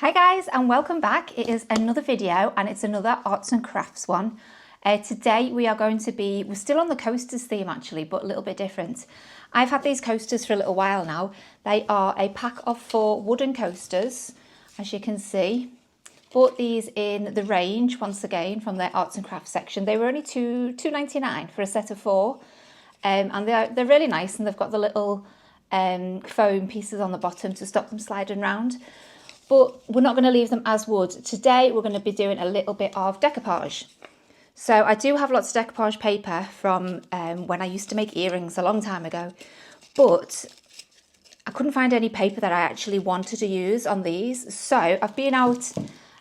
Hi guys, and welcome back. It is another video and it's another arts and crafts one. Today we're still on the coasters theme actually, but a little bit different. I've had these coasters for a little while now. They are a pack of 4 wooden coasters, as you can see. Bought these in the range once again from their arts and crafts section. They were only $2.99 for a set of 4, and they're really nice, and they've got the little foam pieces on the bottom to stop them sliding around. But we're not going to leave them as wood. Today we're going to be doing a little bit of decoupage. So I do have lots of decoupage paper from when I used to make earrings a long time ago, but I couldn't find any paper that I actually wanted to use on these. So I've been out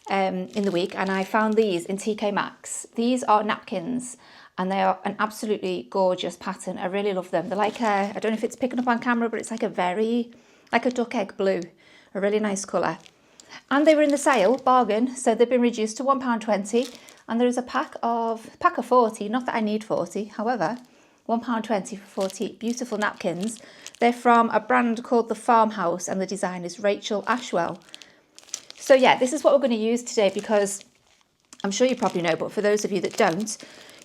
in the week and I found these in TK Maxx. These are napkins and they are an absolutely gorgeous pattern. I really love them. They're like I don't know if it's picking up on camera, but it's like like a duck egg blue, a really nice colour. And they were in the sale, bargain, so they've been reduced to £1.20, and there is a pack of 40, not that I need 40, however, £1.20 for 40 beautiful napkins. They're from a brand called The Farmhouse and the design is Rachel Ashwell. So yeah, this is what we're going to use today because I'm sure you probably know, but for those of you that don't,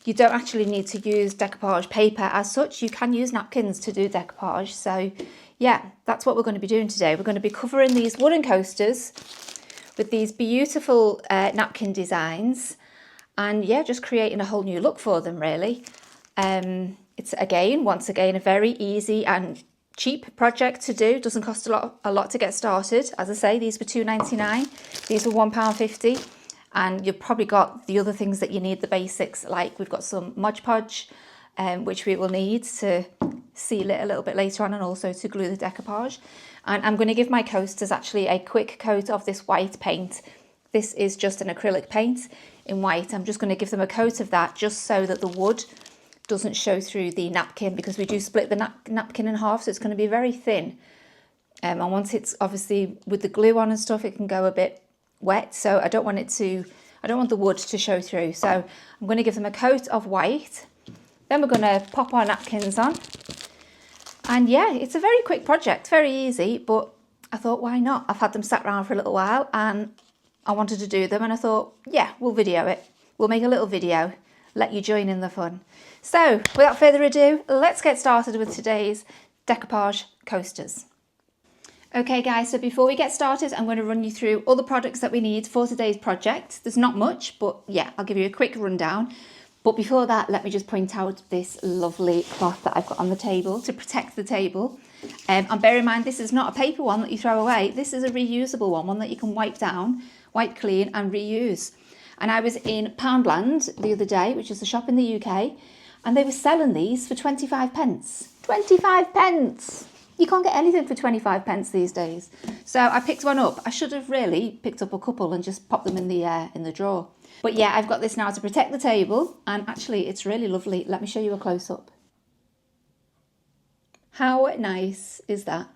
you don't actually need to use decoupage paper as such. You can use napkins to do decoupage. So yeah, that's what we're going to be doing today. We're going to be covering these wooden coasters with these beautiful napkin designs and yeah, just creating a whole new look for them really. It's once again, a very easy and cheap project to do. Doesn't cost a lot to get started. As I say, these were $2.99. These were £1.50. And you've probably got the other things that you need, the basics, like we've got some Mod Podge, which we will need to seal it a little bit later on and also to glue the decoupage. And I'm going to give my coasters actually a quick coat of this white paint. This is just an acrylic paint in white. I'm just going to give them a coat of that just so that the wood doesn't show through the napkin, because we do split the napkin in half, so it's going to be very thin. And once it's obviously with the glue on and stuff, it can go a bit wet, so I don't want the wood to show through. So I'm going to give them a coat of white. Then we're going to pop our napkins on. And yeah, it's a very quick project, very easy, but I thought, why not? I've had them sat around for a little while and I wanted to do them, and I thought, yeah, we'll video it. We'll make a little video, let you join in the fun. So without further ado, let's get started with today's decoupage coasters. Okay guys, so before we get started, I'm going to run you through all the products that we need for today's project. There's not much, but yeah, I'll give you a quick rundown. But before that, let me just point out this lovely cloth that I've got on the table to protect the table. And bear in mind, this is not a paper one that you throw away. This is a reusable one that you can wipe down, wipe clean and reuse. And I was in Poundland the other day, which is a shop in the UK, and they were selling these for 25 pence. 25 pence! You can't get anything for 25 pence these days. So I picked one up. I should have really picked up a couple and just popped them in the drawer. But yeah, I've got this now to protect the table, and actually it's really lovely. Let me show you a close-up. How nice is that?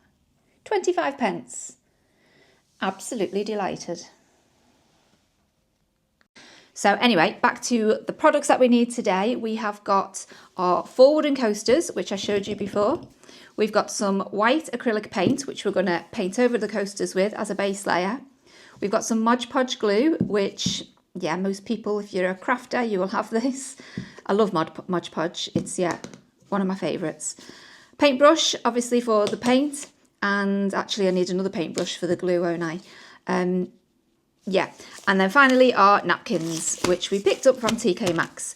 25 pence. Absolutely delighted. So anyway, back to the products that we need today. We have got our 4 wooden coasters, which I showed you before. We've got some white acrylic paint, which we're going to paint over the coasters with as a base layer. We've got some Mod Podge glue, which, yeah, most people, if you're a crafter, you will have this. I love Mod Podge. It's, yeah, one of my favourites. Paintbrush, obviously, for the paint. And actually, I need another paintbrush for the glue, won't I? Yeah, and then finally our napkins, which we picked up from TK Maxx.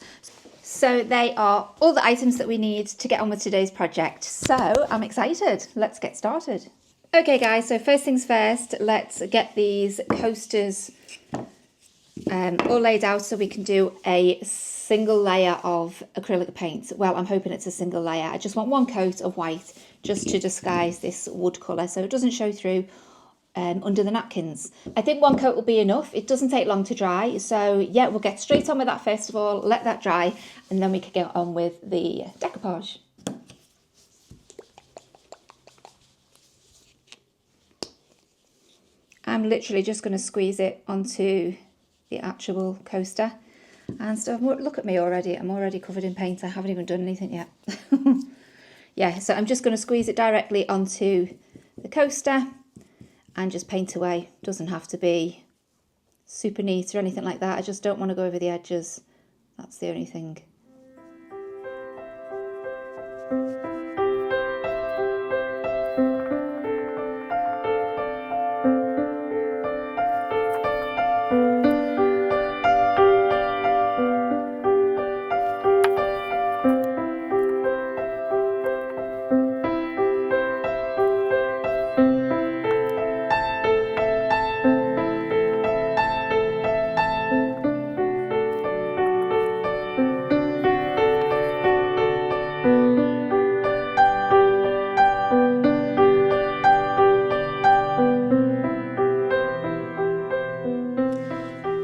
So they are all the items that we need to get on with today's project. So I'm excited. Let's get started. Okay guys, so first things first, let's get these coasters all laid out so we can do a single layer of acrylic paint. Well, I'm hoping it's a single layer. I just want one coat of white just to disguise this wood colour so it doesn't show through under the napkins. I think one coat will be enough. It doesn't take long to dry, so yeah, we'll get straight on with that first of all, let that dry, and then we can get on with the decoupage. I'm literally just going to squeeze it onto the actual coaster and stuff. Look at me already, I'm already covered in paint. I haven't even done anything yet. Yeah, so I'm just going to squeeze it directly onto the coaster. and just paint away. Doesn't have to be super neat or anything like that. I just don't want to go over the edges. That's the only thing.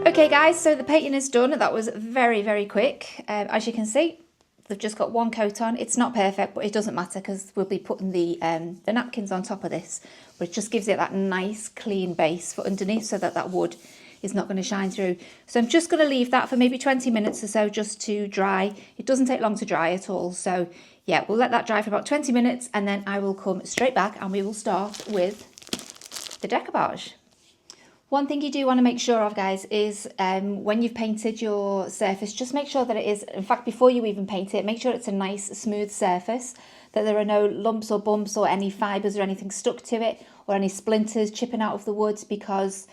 Okay guys, so the painting is done. That was very, very quick. As you can see, they've just got one coat on. It's not perfect, but it doesn't matter because we'll be putting the napkins on top of this, which just gives it that nice clean base for underneath so that that wood is not going to shine through. So I'm just going to leave that for maybe 20 minutes or so just to dry. It doesn't take long to dry at all. So yeah, we'll let that dry for about 20 minutes and then I will come straight back and we will start with the decoupage. One thing you do want to make sure of, guys, is when you've painted your surface, just make sure that it is, in fact, before you even paint it, make sure it's a nice smooth surface, that there are no lumps or bumps or any fibres or anything stuck to it or any splinters chipping out of the wood, because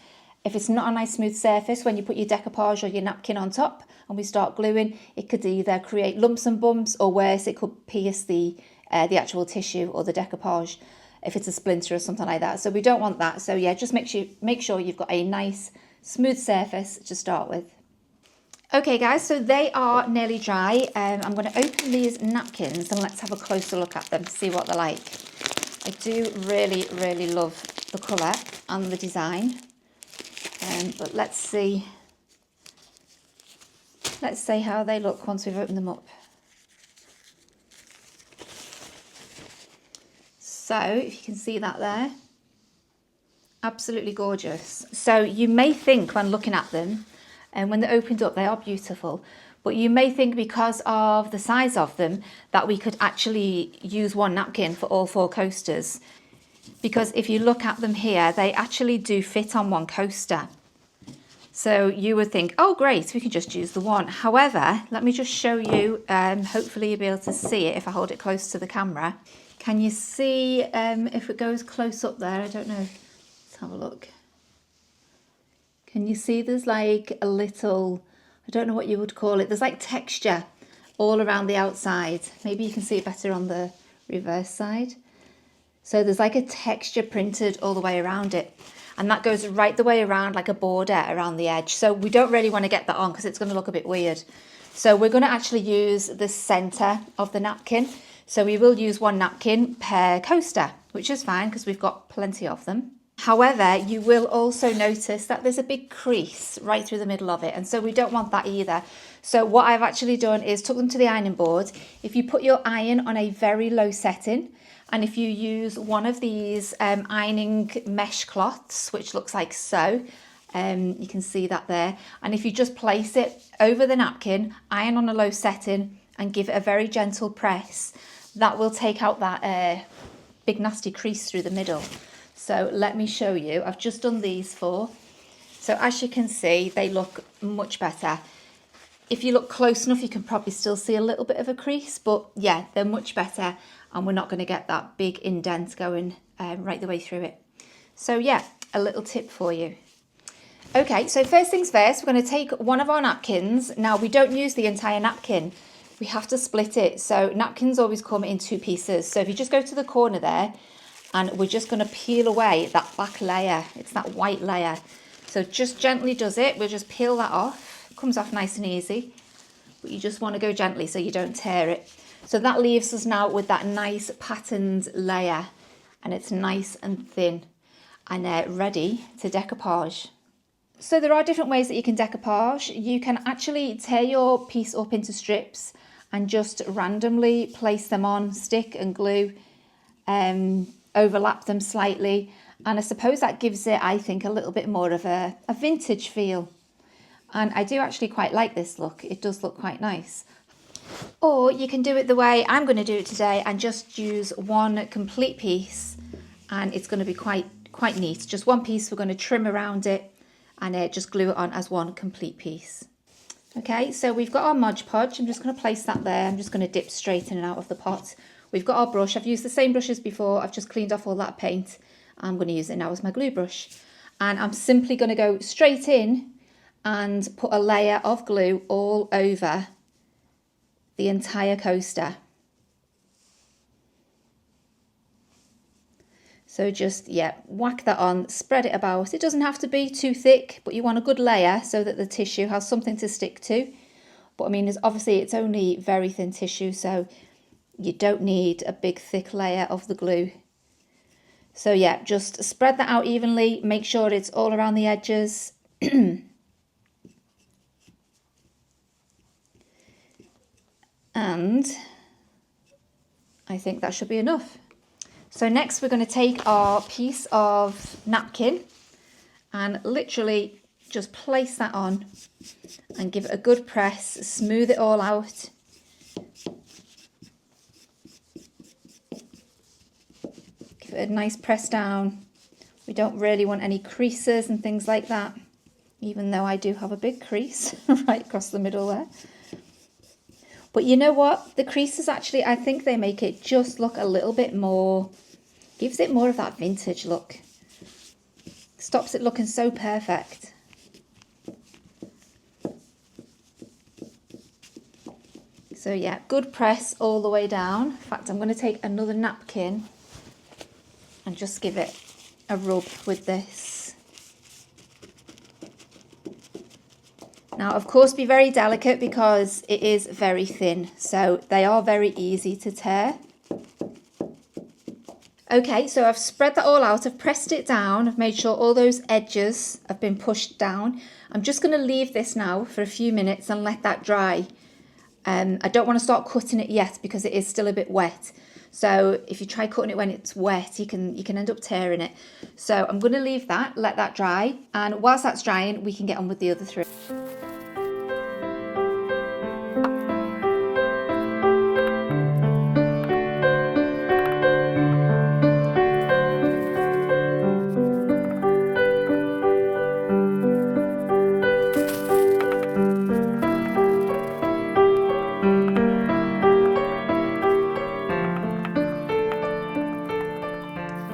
if it's not a nice smooth surface, when you put your decoupage or your napkin on top and we start gluing, it could either create lumps and bumps or worse, it could pierce the actual tissue or the decoupage if it's a splinter or something like that. So we don't want that. So yeah, just make sure you've got a nice smooth surface to start with. Okay guys, so they are nearly dry. I'm going to open these napkins and let's have a closer look at them, see what they're like. I do really, really love the colour and the design. But let's see how they look once we've opened them up. So if you can see that there, absolutely gorgeous. So you may think when looking at them, and when they're opened up, they are beautiful, but you may think because of the size of them that we could actually use one napkin for all 4 coasters. Because if you look at them here, they actually do fit on one coaster. So you would think, oh great, we can just use the one. However, let me just show you, hopefully you'll be able to see it if I hold it close to the camera. Can you see if it goes close up there? I don't know. Let's have a look. Can you see there's like a little, I don't know what you would call it. There's like texture all around the outside. Maybe you can see it better on the reverse side. So there's like a texture printed all the way around it. And that goes right the way around, like a border around the edge. So we don't really want to get that on because it's going to look a bit weird. So we're going to actually use the center of the napkin. So we will use one napkin per coaster, which is fine because we've got plenty of them. However, you will also notice that there's a big crease right through the middle of it. And so we don't want that either. So what I've actually done is took them to the ironing board. If you put your iron on a very low setting, and if you use one of these ironing mesh cloths, which looks like so, you can see that there. And if you just place it over the napkin, iron on a low setting, and give it a very gentle press, that will take out that big nasty crease through the middle. So let me show you. I've just done these 4. So as you can see, they look much better. If you look close enough, you can probably still see a little bit of a crease, but yeah, they're much better and we're not going to get that big indent going right the way through it. So yeah, a little tip for you. Okay, so first things first, we're going to take one of our napkins. Now we don't use the entire napkin. We have to split it. So napkins always come in 2 pieces. So if you just go to the corner there, and we're just going to peel away that back layer. It's that white layer. So just gently does it. We'll just peel that off. It comes off nice and easy. But you just want to go gently so you don't tear it. So that leaves us now with that nice patterned layer. And it's nice and thin and ready to decoupage. So there are different ways that you can decoupage. You can actually tear your piece up into strips and just randomly place them on, stick and glue, overlap them slightly. And I suppose that gives it, I think, a little bit more of a vintage feel. And I do actually quite like this look. It does look quite nice. Or you can do it the way I'm going to do it today and just use one complete piece, and it's going to be quite quite neat. Just one piece, we're going to trim around it and just glue it on as one complete piece. Okay, so we've got our Mod Podge. I'm just going to place that there. I'm just going to dip straight in and out of the pot. We've got our brush. I've used the same brush as before. I've just cleaned off all that paint. I'm going to use it now as my glue brush. And I'm simply going to go straight in and put a layer of glue all over the entire coaster. So just, yeah, whack that on, spread it about. It doesn't have to be too thick, but you want a good layer so that the tissue has something to stick to. But I mean, obviously it's only very thin tissue, so you don't need a big thick layer of the glue. So yeah, just spread that out evenly, make sure it's all around the edges. And I think that should be enough. So next we're going to take our piece of napkin and literally just place that on and give it a good press, smooth it all out. Give it a nice press down. We don't really want any creases and things like that, even though I do have a big crease right across the middle there. But you know what? The creases actually, I think they make it just look a little bit more, gives it more of that vintage look. Stops it looking so perfect. So yeah, good press all the way down. In fact, I'm going to take another napkin and just give it a rub with this. Now, of course, be very delicate because it is very thin, so they are very easy to tear. Okay, so I've spread that all out, I've pressed it down, I've made sure all those edges have been pushed down. I'm just going to leave this now for a few minutes and let that dry. I don't want to start cutting it yet because it is still a bit wet. So if you try cutting it when it's wet, you can end up tearing it. So I'm going to leave that, let that dry, and whilst that's drying, we can get on with the other three.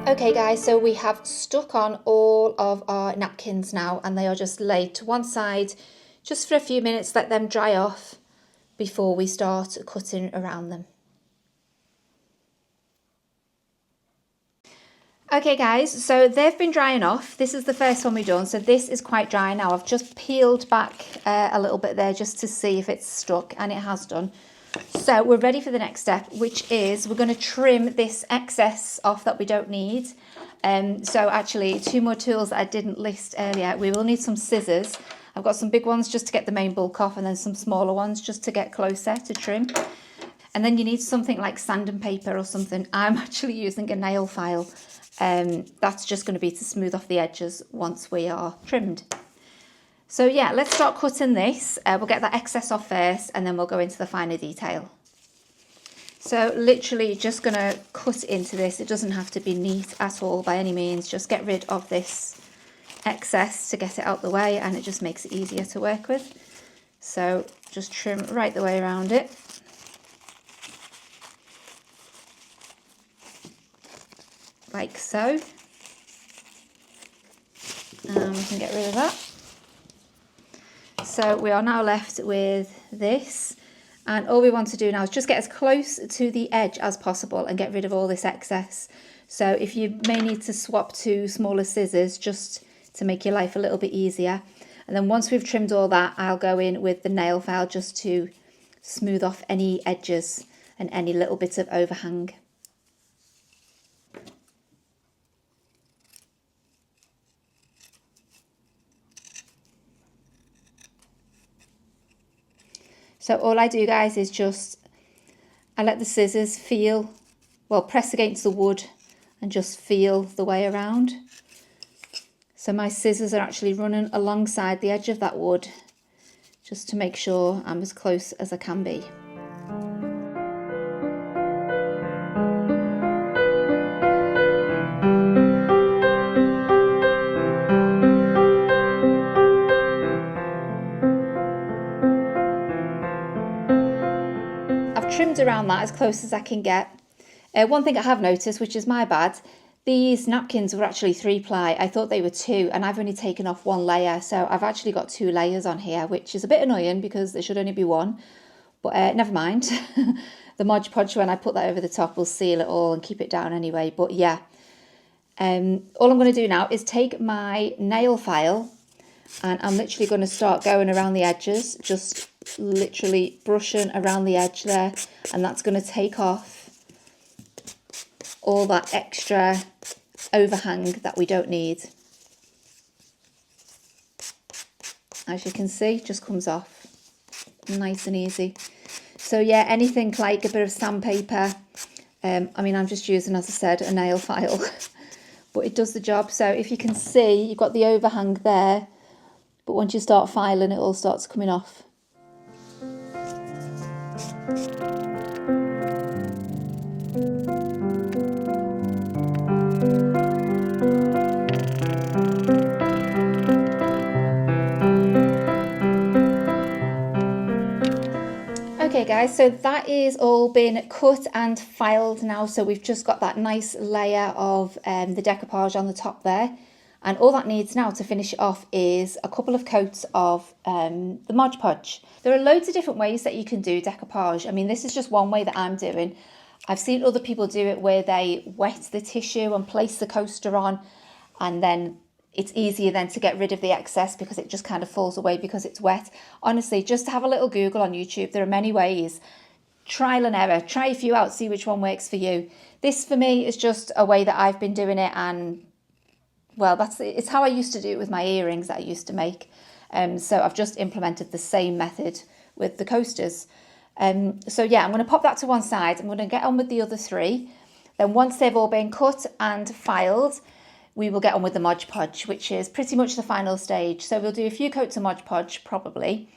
Okay guys, so we have stuck on all of our napkins now and they are just laid to one side just for a few minutes, let them dry off before we start cutting around them. Okay guys, so they've been drying off. This is the first one we've done, so this is quite dry now. I've just peeled back a little bit there just to see if it's stuck, and it has done. So we're ready for the next step, which is we're going to trim this excess off that we don't need. So actually, two more tools that I didn't list earlier. We will need some scissors. I've got some big ones just to get the main bulk off, and then some smaller ones just to get closer to trim. And then you need something like sand and paper or something. I'm actually using a nail file. That's just going to be to smooth off the edges once we are trimmed. So yeah, let's start cutting this. We'll get that excess off first and then we'll go into the finer detail. So literally just going to cut into this. It doesn't have to be neat at all by any means. Just get rid of this excess to get it out the way, and it just makes it easier to work with. So just trim right the way around it. Like so. And we can get rid of that. So we are now left with this, and all we want to do now is just get as close to the edge as possible and get rid of all this excess. So if you may need to swap to smaller scissors just to make your life a little bit easier. And then once we've trimmed all that, I'll go in with the nail file just to smooth off any edges and any little bits of overhang. So all I do, guys, is I let the scissors press against the wood and just feel the way around. So my scissors are actually running alongside the edge of that wood just to make sure I'm as close as I can be. trimmed around that as close as I can get. One thing I have noticed, which is my bad, these napkins were actually 3-ply. I thought they were 2, and I've only taken off 1 layer, so I've actually got 2 layers on here, which is a bit annoying because there should only be 1, but never mind. The Mod Podge, when I put that over the top, will seal it all and keep it down anyway. But yeah, all I'm going to do now is take my nail file, and I'm literally going to start going around the edges, just literally brushing around the edge there, and that's going to take off all that extra overhang that we don't need. As you can see, just comes off nice and easy. So yeah, anything like a bit of sandpaper, I mean, I'm just using, as I said, a nail file, but it does the job. So if you can see, you've got the overhang there, but once you start filing, it all starts coming off. Okay guys, so that is all been cut and filed now, so we've just got that nice layer of the decoupage on the top there, and all that needs now to finish it off is a couple of coats of the Mod Podge. There are loads of different ways that you can do decoupage. I mean, this is just one way that I'm doing. I've seen other people do it where they wet the tissue and place the coaster on, and then it's easier then to get rid of the excess because it just kind of falls away because it's wet. Honestly, just have a little Google on YouTube. There are many ways. Trial and error. Try a few out, see which one works for you. This for me is just a way that I've been doing it, and well, it's how I used to do it with my earrings that I used to make. So I've just implemented the same method with the coasters. So yeah, I'm going to pop that to one side. I'm going to get on with the other 3. Then once they've all been cut and filed, we will get on with the Mod Podge, which is pretty much the final stage. So we'll do a few coats of Mod Podge, probably.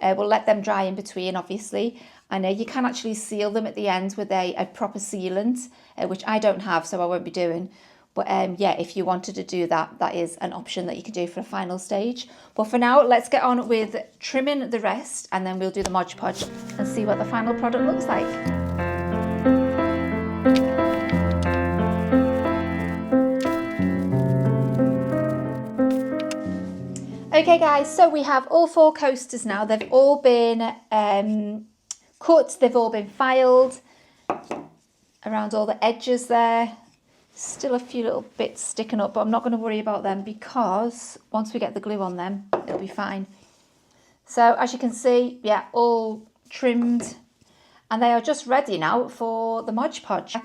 We'll let them dry in between, obviously. And you can actually seal them at the end with a proper sealant, which I don't have, so I won't be doing. But yeah, if you wanted to do that, that is an option that you can do for a final stage. But for now, let's get on with trimming the rest, and then we'll do the Mod Podge and see what the final product looks like. Okay guys, so we have all 4 coasters now. They've all been cut, they've all been filed around all the edges there. Still a few little bits sticking up, but I'm not going to worry about them because once we get the glue on them, it'll be fine. So as you can see, yeah, all trimmed, and they are just ready now for the Mod Podge.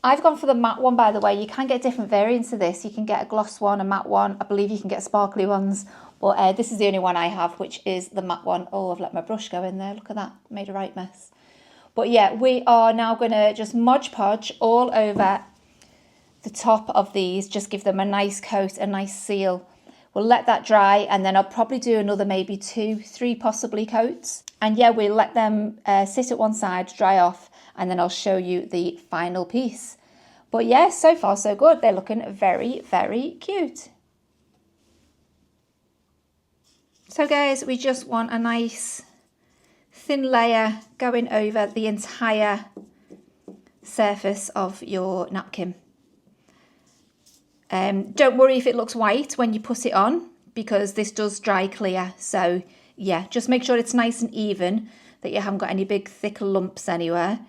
I've gone for the matte one, by the way. You can get different variants of this. You can get a gloss one, a matte one. I believe you can get sparkly ones. But this is the only one I have, which is the matte one. Oh, I've let my brush go in there. Look at that. Made a right mess. But yeah, we are now going to just Mod Podge all over the top of these. Just give them a nice coat, a nice seal. We'll let that dry, and then I'll probably do another maybe 2, 3 possibly coats. And yeah, we'll let them sit at one side, dry off, and then I'll show you the final piece. But yeah, so far so good. They're looking very, very cute. So guys, we just want a nice thin layer going over the entire surface of your napkin. Don't worry if it looks white when you put it on, because this does dry clear. So yeah, just make sure it's nice and even, that you haven't got any big thick lumps anywhere.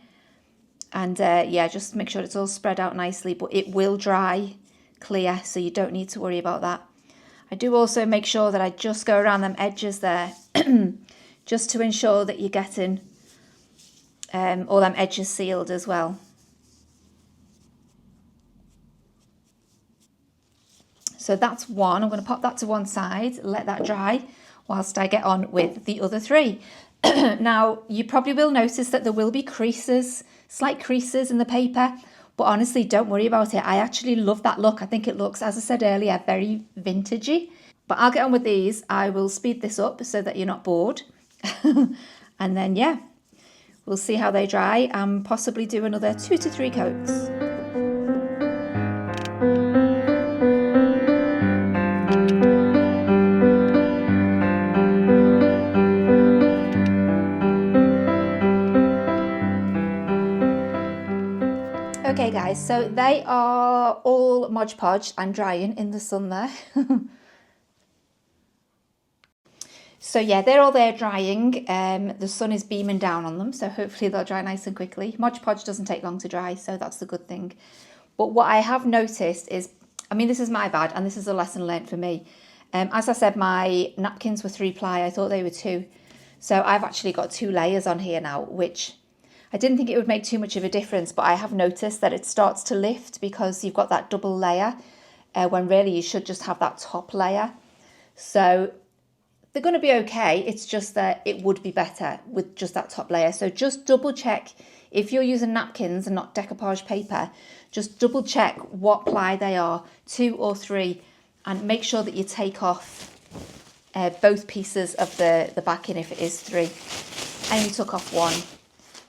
And yeah, just make sure it's all spread out nicely, but it will dry clear, so you don't need to worry about that. I do also make sure that I just go around them edges there, just to ensure that you're getting all them edges sealed as well. So that's one. I'm going to pop that to one side, let that dry, whilst I get on with the other 3. Now, you probably will notice that there will be creases, slight creases in the paper, but honestly, don't worry about it. I actually love that look. I think it looks, as I said earlier, very vintagey. But I'll get on with these. I will speed this up so that you're not bored. And then, yeah, we'll see how they dry and possibly do another 2 to 3 coats. guys, so they are all Mod Podge and drying in the sun there. So yeah, they're all there drying. The sun is beaming down on them, so hopefully they'll dry nice and quickly. Mod Podge doesn't take long to dry, so that's the good thing. But what I have noticed is, I mean, this is my bad, and this is a lesson learned for me. As I said, my napkins were 3-ply. I thought they were 2. So I've actually got 2 layers on here now, which I didn't think it would make too much of a difference, but I have noticed that it starts to lift because you've got that double layer, when really you should just have that top layer. So they're going to be okay. It's just that it would be better with just that top layer. So just double check if you're using napkins and not decoupage paper, just double check what ply they are, 2 or 3, and make sure that you take off both pieces of the backing if it is 3. I only took off 1,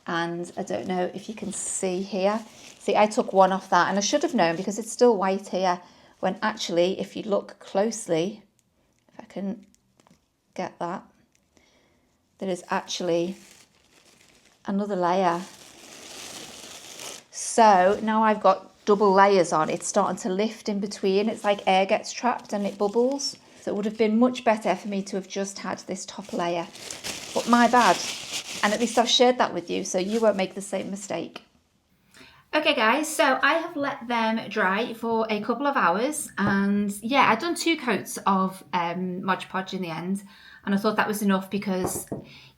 and I don't know if you can see here. See, I took 1 off that, and I should have known because it's still white here, when actually, if you look closely, if I can get that, there is actually another layer. So now I've got double layers on. It's starting to lift in between. It's like air gets trapped and it bubbles. So it would have been much better for me to have just had this top layer, but my bad. And at least I've shared that with you, so you won't make the same mistake. Okay guys, so I have let them dry for a couple of hours, and yeah, I've done 2 coats of Mod Podge in the end, and I thought that was enough because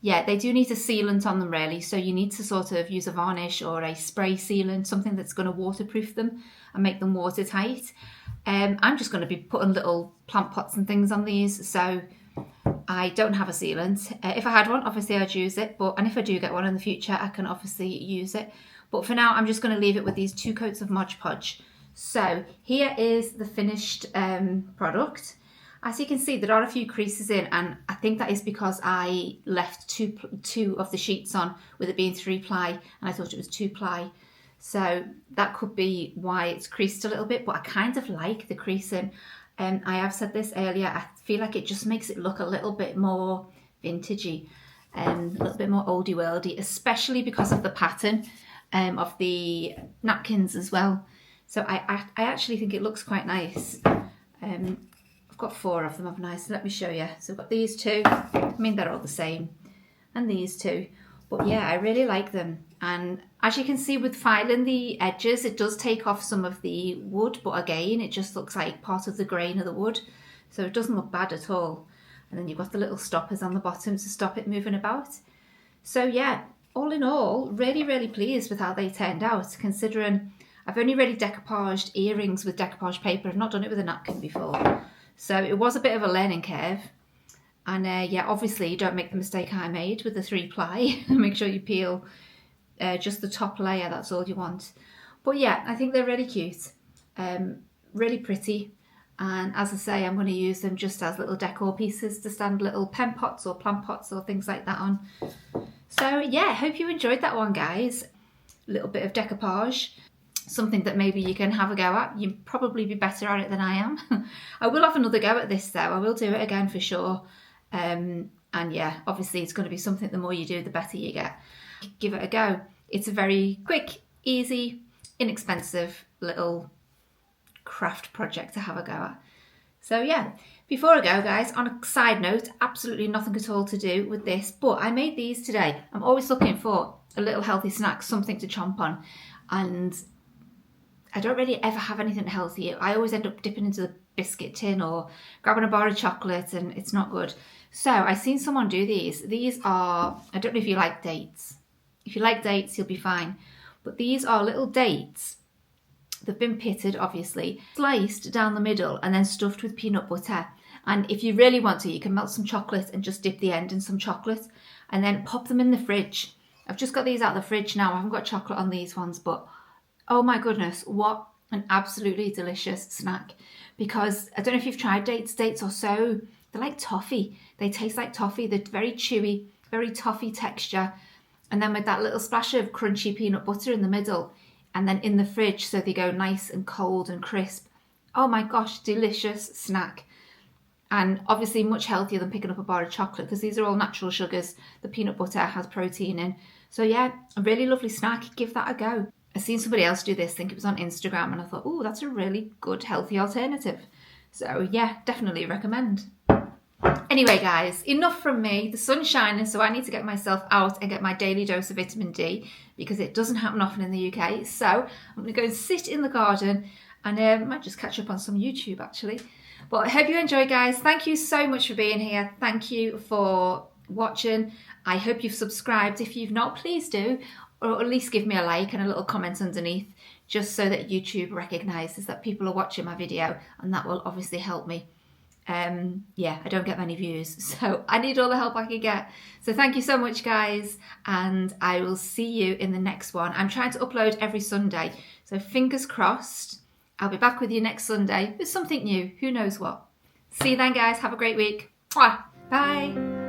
yeah, they do need a sealant on them really, so you need to sort of use a varnish or a spray sealant, something that's going to waterproof them and make them watertight. I'm just going to be putting little plant pots and things on these, so I don't have a sealant. If I had one, obviously I'd use it, and if I do get one in the future, I can obviously use it. But for now, I'm just going to leave it with these 2 coats of Mod Podge. So here is the finished product. As you can see, there are a few creases in, and I think that is because I left two of the sheets on with it being 3-ply, and I thought it was 2-ply. So that could be why it's creased a little bit, but I kind of like the creasing. I have said this earlier, I feel like it just makes it look a little bit more vintagey, a little bit more oldie worldy, especially because of the pattern of the napkins as well. So I actually think it looks quite nice. I've got 4 of them, haven't I? So let me show you. So I've got these 2. I mean, they're all the same. And these 2. But yeah, I really like them. And as you can see with filing the edges, it does take off some of the wood. But again, it just looks like part of the grain of the wood. So it doesn't look bad at all. And then you've got the little stoppers on the bottom to stop it moving about. So yeah, all in all, really, really pleased with how they turned out, considering I've only really decoupaged earrings with decoupage paper. I've not done it with a napkin before. So it was a bit of a learning curve. And yeah, obviously you don't make the mistake I made with the 3-ply. Make sure you peel just the top layer, that's all you want. But yeah, I think they're really cute, really pretty. And as I say, I'm going to use them just as little decor pieces to stand little pen pots or plant pots or things like that on. So yeah, hope you enjoyed that one, guys. A little bit of decoupage, something that maybe you can have a go at. You'll probably be better at it than I am. I will have another go at this though. I will do it again for sure. And yeah, obviously it's going to be something, the more you do, the better you get. Give it a go. It's a very quick, easy, inexpensive little craft project to have a go at. So yeah, before I go guys, on a side note, absolutely nothing at all to do with this, but I made these today. I'm always looking for a little healthy snack, something to chomp on, and I don't really ever have anything healthy. I always end up dipping into the biscuit tin or grabbing a bar of chocolate, and it's not good. So I seen someone do these. These are, I don't know if you like dates. If you like dates, you'll be fine. But these are little dates. They've been pitted, obviously, sliced down the middle and then stuffed with peanut butter. And if you really want to, you can melt some chocolate and just dip the end in some chocolate and then pop them in the fridge. I've just got these out of the fridge now. I haven't got chocolate on these ones, but oh my goodness, what an absolutely delicious snack. Because I don't know if you've tried dates. Dates are so, they're like toffee. They taste like toffee. They're very chewy, very toffee texture. And then with that little splash of crunchy peanut butter in the middle, and then in the fridge so they go nice and cold and crisp. Oh my gosh, delicious snack. And obviously much healthier than picking up a bar of chocolate because these are all natural sugars. The peanut butter has protein in. So yeah, a really lovely snack. Give that a go. I seen somebody else do this, I think it was on Instagram, and I thought, oh, that's a really good healthy alternative. So yeah, definitely recommend. Anyway guys, enough from me. The sun's shining, so I need to get myself out and get my daily dose of vitamin D, because it doesn't happen often in the UK. So I'm going to go and sit in the garden, and I might just catch up on some YouTube actually. But I hope you enjoy, guys. Thank you so much for being here. Thank you for watching. I hope you've subscribed. If you've not, please do, or at least give me a like and a little comment underneath, just so that YouTube recognises that people are watching my video, and that will obviously help me. Yeah, I don't get many views, so I need all the help I can get. So thank you so much, guys, and I will see you in the next one. I'm trying to upload every Sunday, so fingers crossed I'll be back with you next Sunday with something new. Who knows what. See you then, guys. Have a great week. Bye.